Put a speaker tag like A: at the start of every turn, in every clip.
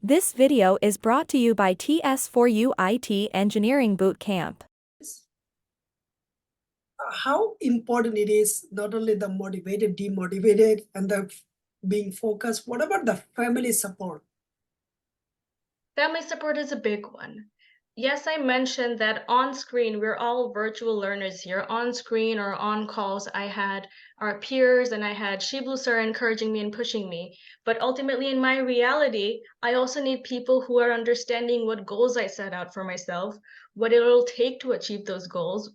A: This video is brought to you by TS4U IT Engineering Bootcamp.
B: How important it is, not only the motivated, demotivated, and the being focused. What about the family support?
C: Family support is a big one. Yes, I mentioned that on screen, we're all virtual learners here. On screen or on calls, I had our peers and I had Shiblu sir encouraging me and pushing me. But ultimately, in my reality, I also need people who are understanding what goals I set out for myself, what it'll take to achieve those goals,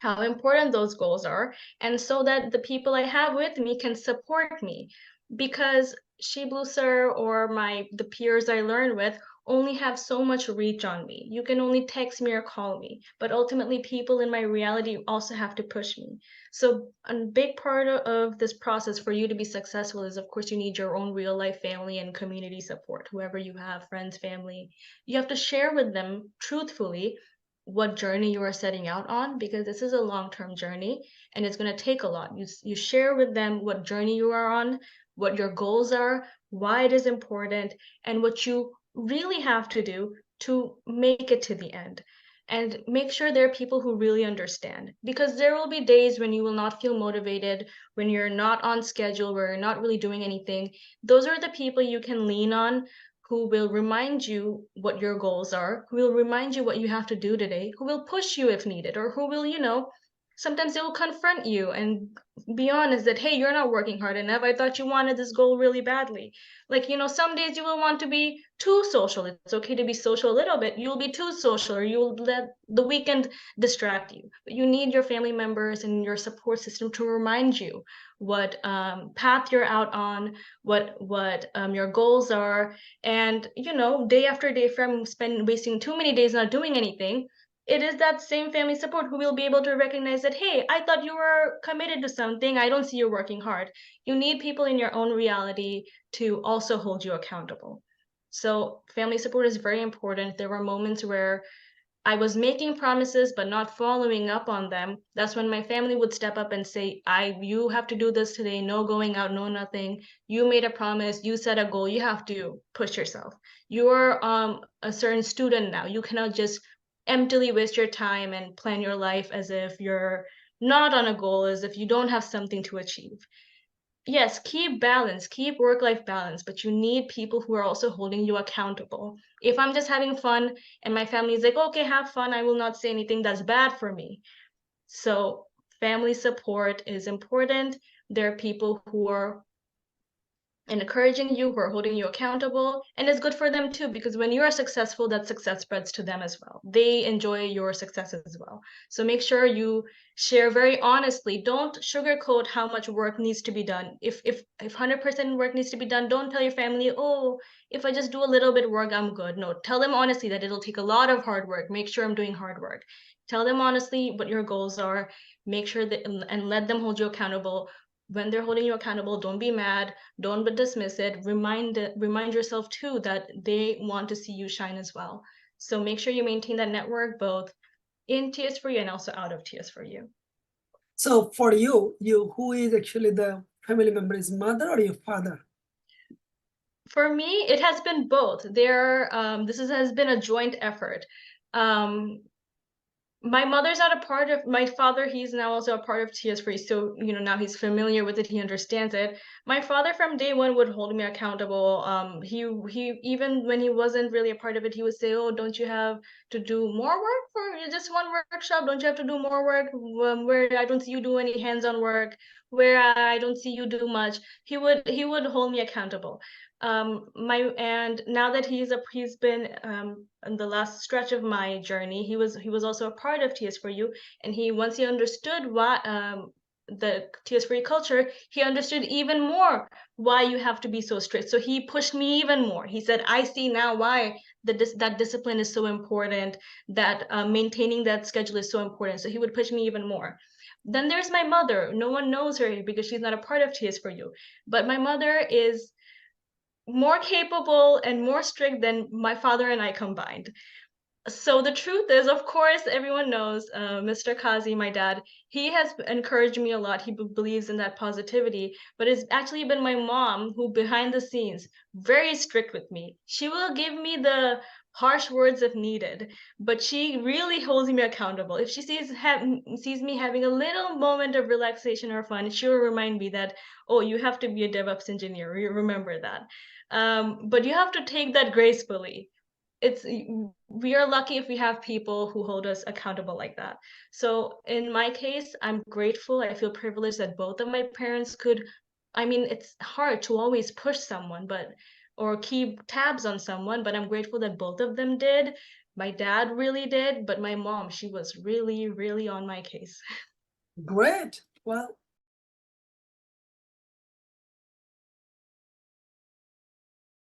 C: how important those goals are, and so that the people I have with me can support me. Because Shiblu sir or the peers I learn with only have so much reach on me. You can only text me or call me, but ultimately people in my reality also have to push me. So a big part of this process for you to be successful is, of course, you need your own real life family and community support. Whoever you have, friends, family, you have to share with them truthfully what journey you are setting out on, because this is a long-term journey and it's going to take a lot. You share with them what journey you are on, what your goals are, why it is important, and what you really have to do to make it to the end. And make sure there are people who really understand, because there will be days when you will not feel motivated, when you're not on schedule, where you're not really doing anything. Those are the people you can lean on, who will remind you what your goals are, who will remind you what you have to do today, who will push you if needed, or who will, sometimes they will confront you and be honest that, hey, you're not working hard enough. I thought you wanted this goal really badly. Like, some days you will want to be too social. It's okay to be social a little bit. You'll be too social, or you'll let the weekend distract you. But you need your family members and your support system to remind you what path you're out on, what your goals are. And day after day, from wasting too many days not doing anything, it is that same family support who will be able to recognize that, hey, I thought you were committed to something. I don't see you working hard. You need people in your own reality to also hold you accountable. So family support is very important. There were moments where I was making promises but not following up on them. That's when my family would step up and say, you have to do this today. No going out, no nothing. You made a promise, you set a goal, you have to push yourself. You're a certain student now. You cannot just emptily waste your time and plan your life as if you're not on a goal, as if you don't have something to achieve. Yes, keep balance, keep work-life balance, but you need people who are also holding you accountable. If I'm just having fun and my family is like, okay, have fun, I will not say anything that's bad for me. So family support is important. There are people who are encouraging you, who are holding you accountable, and it's good for them too, because when you are successful, that success spreads to them as well. They enjoy your success as well. So make sure you share very honestly. Don't sugarcoat how much work needs to be done. If 100% work needs to be done, don't tell your family, oh, if I just do a little bit work, I'm good. No, tell them honestly that it'll take a lot of hard work. Make sure I'm doing hard work. Tell them honestly what your goals are. Make sure that, and let them hold you accountable. When they're holding you accountable, don't be mad, don't dismiss it. Remind yourself too that they want to see you shine as well. So make sure you maintain that network both in TS4U and also out of TS4U.
B: So for you, who is actually the family member? Is mother or your father?
C: For me, it has been both. Has been a joint effort. My mother's not a part of my father. He's now also a part of TS4U. So, now he's familiar with it. He understands it. My father from day one would hold me accountable. He even when he wasn't really a part of it, he would say, oh, don't you have to do more work for just one workshop? Don't you have to do more work where I don't see you do any hands-on work, where I don't see you do much? He would hold me accountable. And now that he's been in the last stretch of my journey, he was also a part of TS4U, and once he understood why the TS4U culture, he understood even more why you have to be so strict. So he pushed me even more. He said, I see now why that discipline is so important, that maintaining that schedule is so important. So he would push me even more. Then there's my mother. No one knows her because she's not a part of TS4U, but my mother is more capable and more strict than my father and I combined. So the truth is, of course, everyone knows Mr. Kazi, my dad, he has encouraged me a lot. He believes in that positivity, but it's actually been my mom who, behind the scenes, very strict with me. She will give me the harsh words if needed, but she really holds me accountable. If she sees me having a little moment of relaxation or fun, she will remind me that, oh, you have to be a DevOps engineer. Remember that. But you have to take that gracefully. We are lucky if we have people who hold us accountable like that. So in my case, I'm grateful. I feel privileged that both of my parents could. I mean, it's hard to always push someone, or keep tabs on someone, but I'm grateful that both of them did. My dad really did, but my mom, she was really, really on my case.
B: Great. Well,